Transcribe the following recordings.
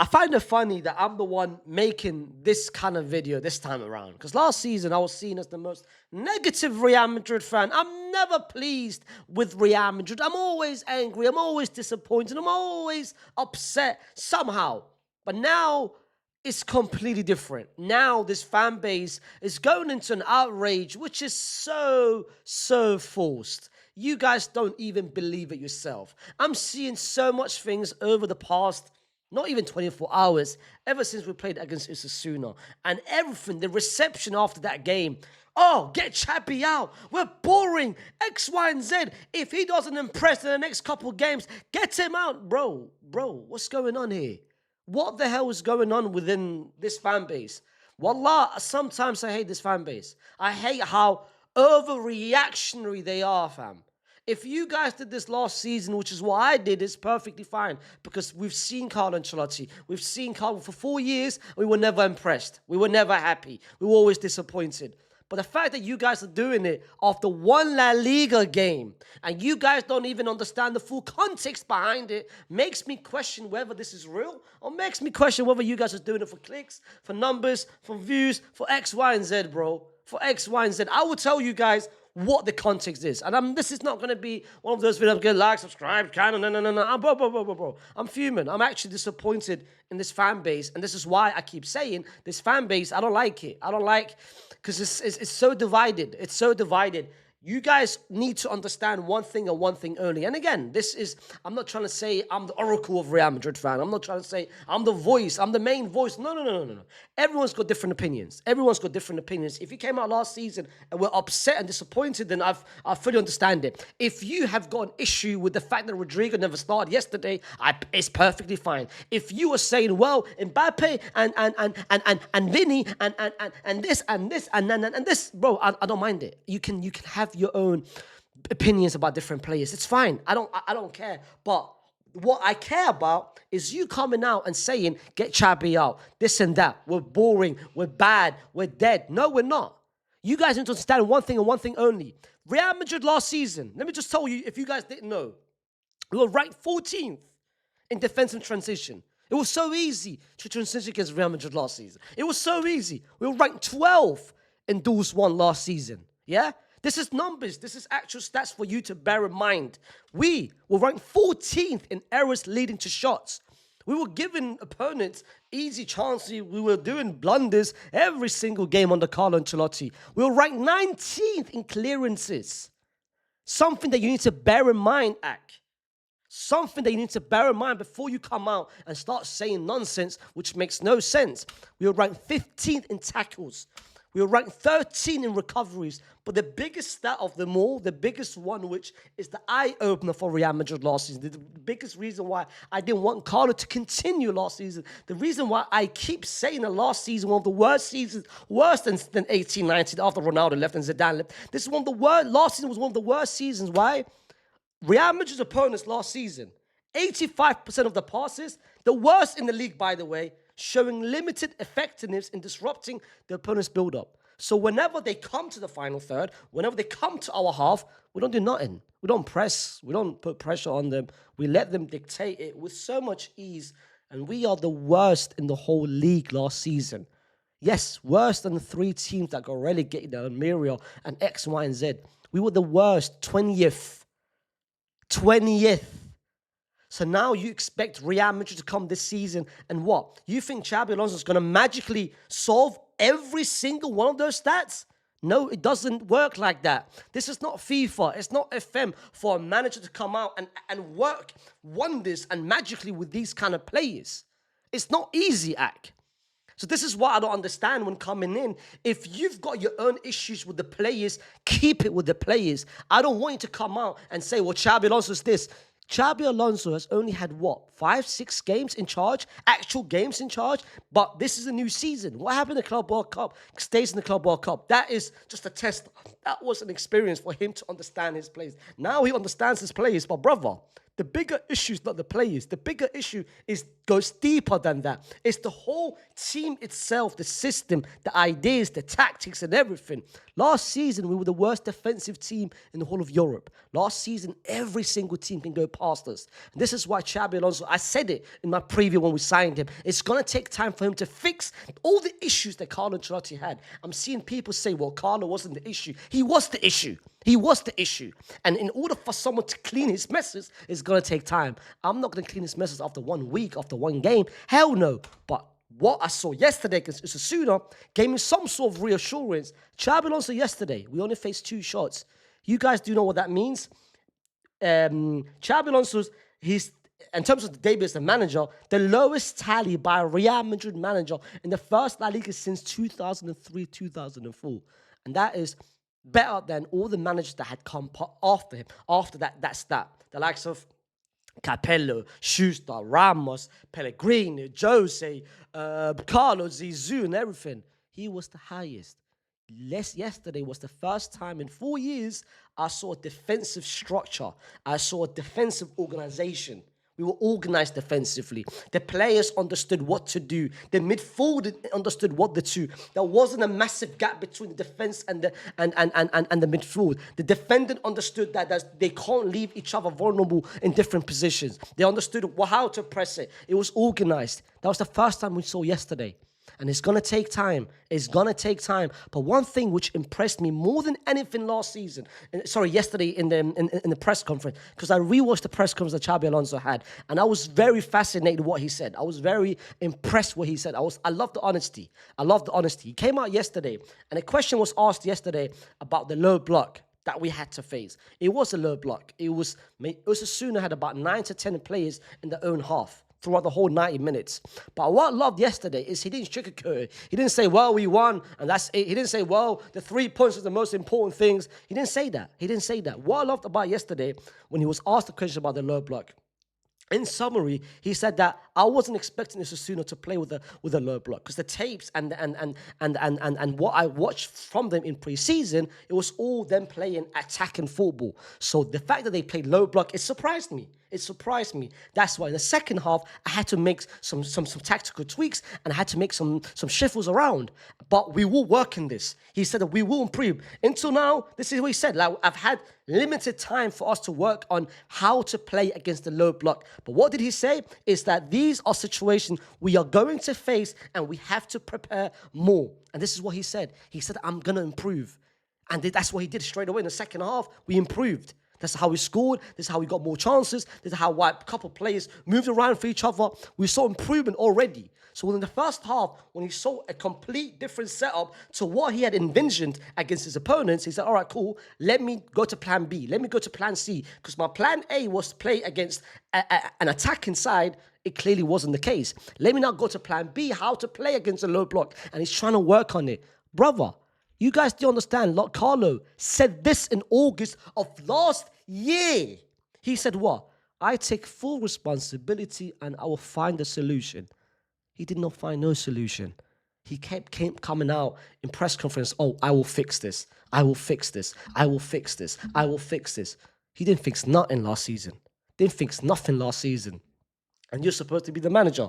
I find it funny that I'm the one making this kind of video this time around. Because last season, I was seen as the most negative Real Madrid fan. I'm never pleased with Real Madrid. I'm always angry. I'm always disappointed. I'm always upset somehow. But now, it's completely different. Now, this fan base is going into an outrage, which is so forced. You guys don't even believe it yourself. I'm seeing so much things over the past not even 24 hours, ever since we played against Osasuna. And everything, the reception after that game. Oh, get Xabi out. We're boring. X, Y, and Z. If he doesn't impress in the next couple games, get him out. Bro, what's going on here? What the hell is going on within this fan base? Wallah, sometimes I hate this fan base. I hate how overreactionary they are, fam. If you guys did this last season, which is what I did, it's perfectly fine. Because we've seen Carlo Ancelotti. We've seen Carlo for 4 years. We were never impressed. We were never happy. We were always disappointed. But the fact that you guys are doing it after one La Liga game and you guys don't even understand the full context behind it makes me question whether this is real or makes me question whether you guys are doing it for clicks, for numbers, for views, for X, Y, and Z, bro. For X, Y, and Z. I will tell you guys what the context is. And this is not going to be one of those videos, get like, subscribe, kind of, no. Bro. I'm fuming. I'm actually disappointed in this fan base. And this is why I keep saying this fan base, I don't like it. I don't like, because it's so divided. It's so divided. You guys need to understand one thing and one thing only. And again, I'm not trying to say I'm the oracle of Real Madrid fan. I'm not trying to say I'm the voice. I'm the main voice. No. Everyone's got different opinions. Everyone's got different opinions. If you came out last season and were upset and disappointed, then I fully understand it. If you have got an issue with the fact that Rodrigo never started yesterday, it's perfectly fine. If you were saying, well, Mbappe and Vinny and this, bro, I don't mind it. You can have your own opinions about different players. It's fine. I don't care. But what I care about is you coming out and saying, get Xabi out, this and that. We're boring. We're bad. We're dead. No, we're not. You guys need to understand one thing and one thing only. Real Madrid last season, let me just tell you, if you guys didn't know, we were ranked 14th in defensive transition. It was so easy to transition against Real Madrid last season. It was so easy. We were ranked 12th in duels won last season. Yeah? This is numbers. This is actual stats for you to bear in mind. We were ranked 14th in errors leading to shots. We were giving opponents easy chances. We were doing blunders every single game under Carlo Ancelotti. We were ranked 19th in clearances. Something that you need to bear in mind, Ak. Something that you need to bear in mind before you come out and start saying nonsense, which makes no sense. We were ranked 15th in tackles. We were ranked 13 in recoveries. But the biggest stat of them all, the biggest one, which is the eye-opener for Real Madrid last season, the biggest reason why I didn't want Carlo to continue last season, the reason why I keep saying that last season, one of the worst seasons, worse than 18-19 after Ronaldo left and Zidane left. This is one of the worst, last season was one of the worst seasons. Why? Real Madrid's opponents last season, 85% of the passes, the worst in the league, by the way, showing limited effectiveness in disrupting the opponent's build-up. So whenever they come to the final third, whenever they come to our half, we don't do nothing. We don't press. We don't put pressure on them. We let them dictate it with so much ease. And we are the worst in the whole league last season. Yes, worse than the 3 teams that got relegated, Almeria and X, Y, and Z. We were the worst, 20th. 20th. So now you expect Real Madrid to come this season and what? You think Xabi Alonso is going to magically solve every single one of those stats? No, it doesn't work like that. This is not FIFA. It's not FM for a manager to come out and work wonders and magically with these kind of players. It's not easy, Ak. So this is what I don't understand when coming in. If you've got your own issues with the players, keep it with the players. I don't want you to come out and say, well, Xabi Alonso's this. Xabi Alonso has only had, 5-6 games in charge, actual games in charge, but this is a new season. What happened in the Club World Cup stays in the Club World Cup. That is just a test. That was an experience for him to understand his players. Now he understands his players, but brother, the bigger issue is not the players. The bigger issue is goes deeper than that. It's the whole team itself, the system, the ideas, the tactics, and everything. Last season, we were the worst defensive team in the whole of Europe. Last season, every single team can go past us. And this is why Xabi Alonso, I said it in my preview when we signed him, it's going to take time for him to fix all the issues that Carlo Ancelotti had. I'm seeing people say, well, Carlo wasn't the issue. He was the issue. He was the issue. And in order for someone to clean his messes, it's going to take time. I'm not going to clean his messes after 1 week, after one game. Hell no. But what I saw yesterday against Osasuna gave me some sort of reassurance. Xabi Alonso yesterday, we only faced 2 shots. You guys do know what that means? Xabi Alonso's, in terms of the debut as a manager, the lowest tally by a Real Madrid manager in the first La Liga since 2003-2004. And that is better than all the managers that had come after him. After that stat, the likes of Capello, Schuster, Ramos, Pellegrini, Jose, Carlos, Zizou, and everything. He was the highest. Yesterday was the first time in 4 years I saw a defensive structure. I saw a defensive organization. We were organized defensively. The players understood what to do. The midfield understood what to do. There wasn't a massive gap between the defense and the midfield. The defendant understood that they can't leave each other vulnerable in different positions. They understood how to press it. It was organized. That was the first time we saw yesterday. And it's going to take time. It's going to take time. But one thing which impressed me more than anything yesterday in the press conference, because I rewatched the press conference that Xabi Alonso had, and I was very fascinated with what he said. I was very impressed with what he said. I love the honesty. I love the honesty. He came out yesterday, and a question was asked yesterday about the low block that we had to face. It was a low block. Osasuna had about 9 to 10 players in their own half throughout the whole 90 minutes. But what I loved yesterday is he didn't sugarcoat it. He didn't say, well, we won, and that's it. He didn't say, well, the 3 points are the most important things. He didn't say that. He didn't say that. What I loved about yesterday, when he was asked the question about the low block, in summary, he said that I wasn't expecting Osasuna to play with a low block, because the tapes and what I watched from them in pre-season, it was all them playing attacking football. So the fact that they played low block, it surprised me. It surprised me. That's why in the second half, I had to make some tactical tweaks, and I had to make some shuffles around. But we will work in this. He said that we will improve. Until now, this is what he said. Like, I've had limited time for us to work on how to play against the low block. But what did he say? Is that these are situations we are going to face, and we have to prepare more. And this is what he said. He said, I'm going to improve. And that's what he did straight away. In the second half, we improved. That's how we scored. This is how we got more chances. This is how a couple of players moved around for each other. We saw improvement already. So in the first half, when he saw a complete different setup to what he had envisioned against his opponents, he said, all right, cool, let me go to plan B. Let me go to plan C. Because my plan A was to play against an attacking side. It clearly wasn't the case. Let me now go to plan B, how to play against a low block. And he's trying to work on it. Brother, you guys do understand, like Carlo said this in August of last year. He said what? I take full responsibility and I will find a solution. He did not find no solution. He kept coming out in press conference, oh, I will fix this. I will fix this. I will fix this. I will fix this. He didn't fix nothing last season. Didn't fix nothing last season. And you're supposed to be the manager.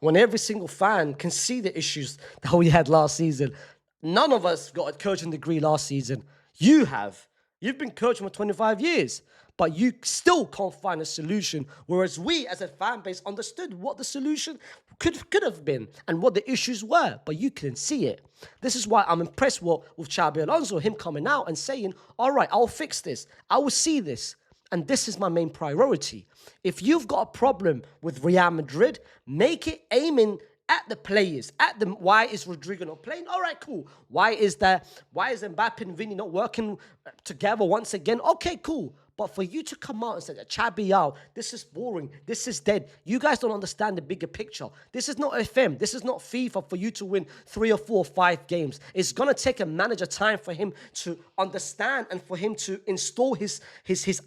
When every single fan can see the issues that we had last season. None of us got a coaching degree last season. You have. You've been coaching for 25 years, but you still can't find a solution, whereas we as a fan base understood what the solution could have been and what the issues were, but you couldn't see it. This is why I'm impressed with Xabi Alonso, him coming out and saying, all right, I'll fix this. I will see this. And this is my main priority. If you've got a problem with Real Madrid, make it aiming at the players, why is Rodrigo not playing? All right, cool. Why is Mbappe and Vini not working together once again? Okay, cool. But for you to come out and say that Xabi out, this is boring, this is dead. You guys don't understand the bigger picture. This is not FM. This is not FIFA for you to win 3 or 4 or 5 games. It's going to take a manager time for him to understand and for him to install his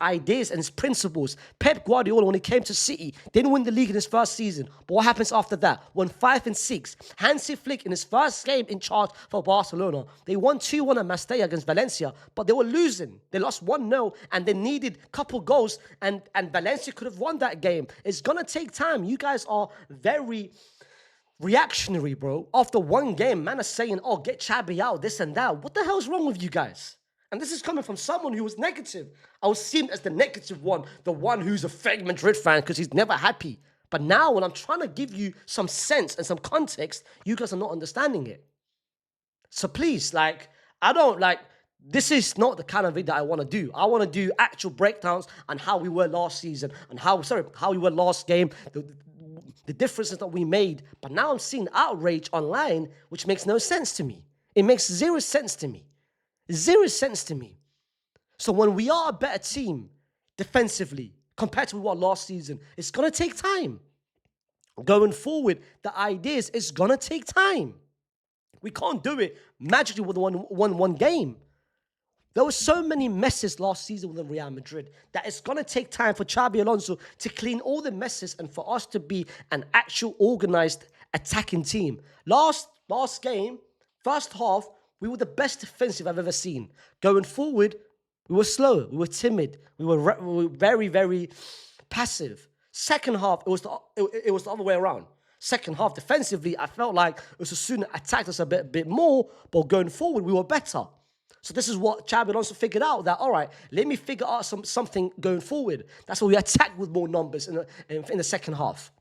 ideas and his principles. Pep Guardiola, when he came to City, didn't win the league in his first season. But what happens after that? Won 5 and 6. Hansi Flick, in his first game in charge for Barcelona, they won 2-1 at Mestalla against Valencia, but they were losing. They lost 1-0 and they needed needed a couple goals, and Valencia could have won that game. It's going to take time. You guys are very reactionary, bro. After one game, man is saying, oh, get Xabi out, this and that. What the hell's wrong with you guys? And this is coming from someone who was negative. I was seen as the negative one, the one who's a fake Madrid fan because he's never happy. But now when I'm trying to give you some sense and some context, you guys are not understanding it. So please, like, this is not the kind of video I want to do. I want to do actual breakdowns on how we were last season, and how we were last game, the differences that we made. But now I'm seeing outrage online, which makes no sense to me. It makes zero sense to me. Zero sense to me. So when we are a better team defensively compared to what last season, it's going to take time. Going forward, the idea is it's going to take time. We can't do it magically with one game. There were so many messes last season with Real Madrid that it's going to take time for Xabi Alonso to clean all the messes and for us to be an actual organized attacking team. Last game, first half, we were the best defensive I've ever seen. Going forward, we were slow, we were timid, we were very, very passive. Second half, it was the other way around. Second half, defensively, I felt like Osasuna attacked us a bit more, but going forward, we were better. So this is what Xabi Alonso figured out, that, all right, let me figure out something going forward. That's why we attack with more numbers in the second half.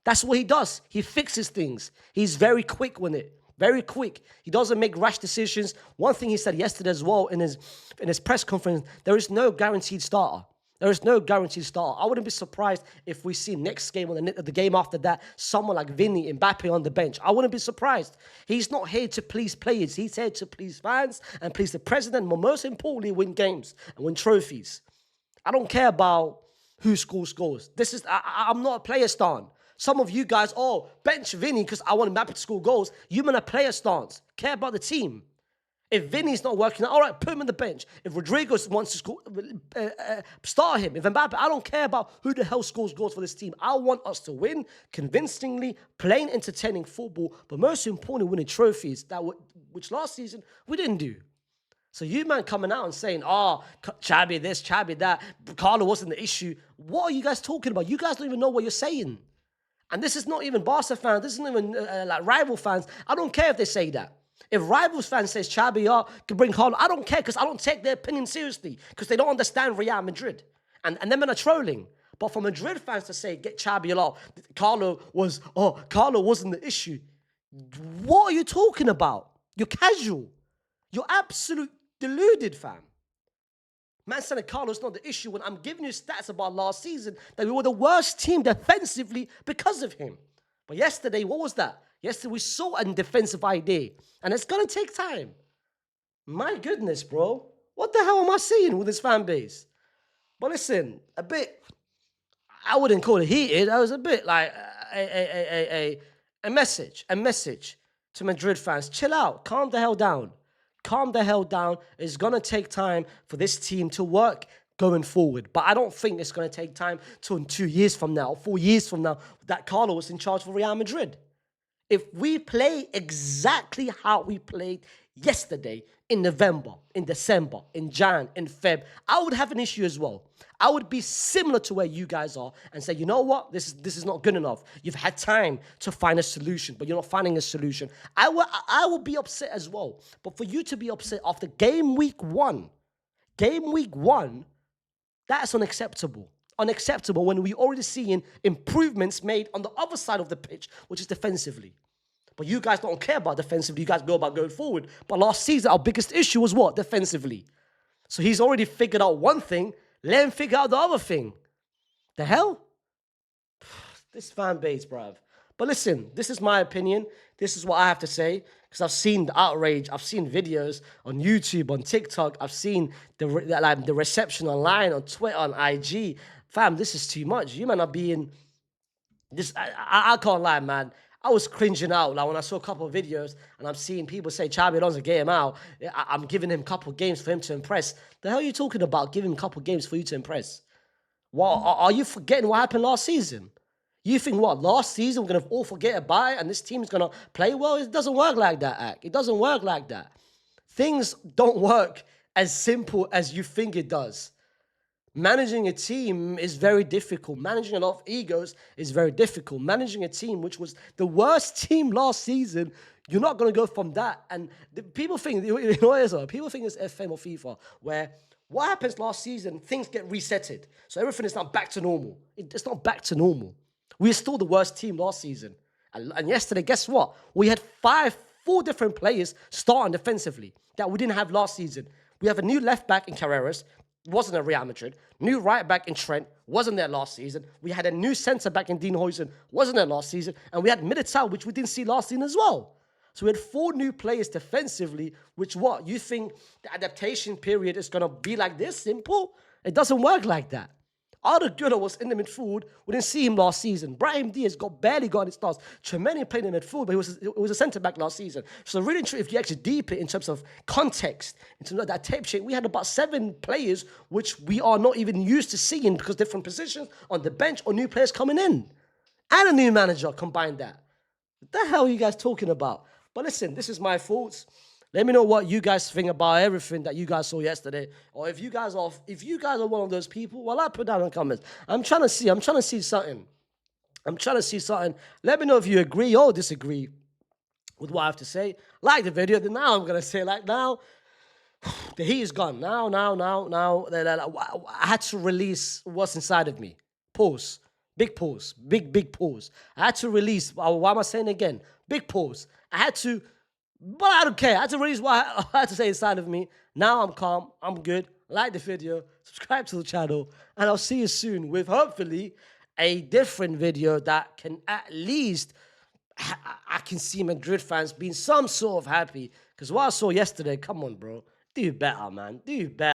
That's what he does. He fixes things. He's very quick with it. Very quick. He doesn't make rash decisions. One thing he said yesterday as well in his press conference, there is no guaranteed starter. There is no guaranteed starter. I wouldn't be surprised if we see next game or the game after that, someone like Vinny, Mbappe on the bench. I wouldn't be surprised. He's not here to please players. He's here to please fans and please the president, but most importantly, win games and win trophies. I don't care about who scores goals. I'm not a player stan. Some of you guys, bench Vinny because I want Mbappe to score goals. You man a player stance. Care about the team. If Vinny's not working out, all right, put him on the bench. If Rodrigo wants to score, start him. If Mbappe, I don't care about who the hell scores goals for this team. I want us to win convincingly, playing entertaining football, but most importantly, winning trophies, which last season we didn't do. So you man coming out and saying, Xabi this, Xabi that, Carlo wasn't the issue. What are you guys talking about? You guys don't even know what you're saying. And this is not even Barca fans. This isn't even like rival fans. I don't care if they say that. If rivals fans says Xabi can bring Carlo, I don't care because I don't take their opinion seriously because they don't understand Real Madrid. And them men are trolling. But for Madrid fans to say, get Xabi out, Carlo wasn't the issue. What are you talking about? You're casual. You're absolute deluded, fam. Man saying Carlo's not the issue when I'm giving you stats about last season that we were the worst team defensively because of him. But yesterday, what was that? Yesterday, we saw a defensive idea. And it's going to take time. My goodness, bro. What the hell am I seeing with this fan base? But listen, I wouldn't call it heated. I was a bit like a message to Madrid fans. Chill out. Calm the hell down. Calm the hell down. It's going to take time for this team to work going forward. But I don't think it's going to take time till 2 years from now, 4 years from now, that Carlo was in charge for Real Madrid. If we play exactly how we played yesterday in November, in December, in Jan, in Feb, I would have an issue as well. I would be similar to where you guys are and say, you know what? This is not good enough. You've had time to find a solution, but you're not finding a solution. I will be upset as well. But for you to be upset after game week one, that's unacceptable. Unacceptable when we're already seeing improvements made on the other side of the pitch, which is defensively. But you guys don't care about defensively. You guys go about going forward. But last season, our biggest issue was what? Defensively. So he's already figured out one thing. Let him figure out the other thing. The hell? This fan base, bruv. But listen, this is my opinion. This is what I have to say. Because I've seen the outrage. I've seen videos on YouTube, on TikTok. I've seen the reception online, on Twitter, on IG. Fam, this is too much. You might not be in this. I can't lie, man. I was cringing out like when I saw a couple of videos and I'm seeing people say Xabi Alonso, get him out. I'm giving him a couple of games for him to impress. The hell are you talking about? Giving him a couple of games for you to impress? Well, are you forgetting what happened last season? You think what? Last season we're going to all forget about it and this team is going to play well? It doesn't work like that, Ak. It doesn't work like that. Things don't work as simple as you think it does. Managing a team is very difficult. Managing a lot of egos is very difficult. Managing a team which was the worst team last season, you're not going to go from that. And people think, you know what it is? People think it's FM or FIFA, where what happens last season, things get resetted. So everything is now back to normal. It's not back to normal. We're still the worst team last season. And yesterday, guess what? We had four different players starting defensively that we didn't have last season. We have a new left back in Carreras, wasn't at Real Madrid. New right back in Trent, wasn't there last season. We had a new centre back in Dean Huijsen, wasn't there last season. And we had Militao, which we didn't see last season as well. So we had 4 new players defensively, which what? You think the adaptation period is going to be like this simple? It doesn't work like that. Arda Güler was in the midfield. We didn't see him last season. Brahim Diaz barely got his starts. Tremeni played in the midfield, but he was a centre-back last season. So really, if you actually deep it in terms of context, in terms of that tape sheet, we had about 7 players which we are not even used to seeing because different positions on the bench or new players coming in. And a new manager combined that. What the hell are you guys talking about? But listen, this is my thoughts. Let me know what you guys think about everything that you guys saw yesterday. Or if you guys are one of those people, well, I put down in the comments. I'm trying to see something. Let me know if you agree or disagree with what I have to say. Like the video. Then now I'm gonna say now the heat is gone. Now. I had to release what's inside of me. Pause. Big pause. Big pause. I had to release. Why am I saying again? Big pause. I had to. But I don't care. I had to release what I had to say inside of me. Now I'm calm. I'm good. Like the video. Subscribe to the channel. And I'll see you soon with, hopefully, a different video that can at least... I can see Madrid fans being some sort of happy. Because what I saw yesterday, come on, bro. Do better, man. Do better.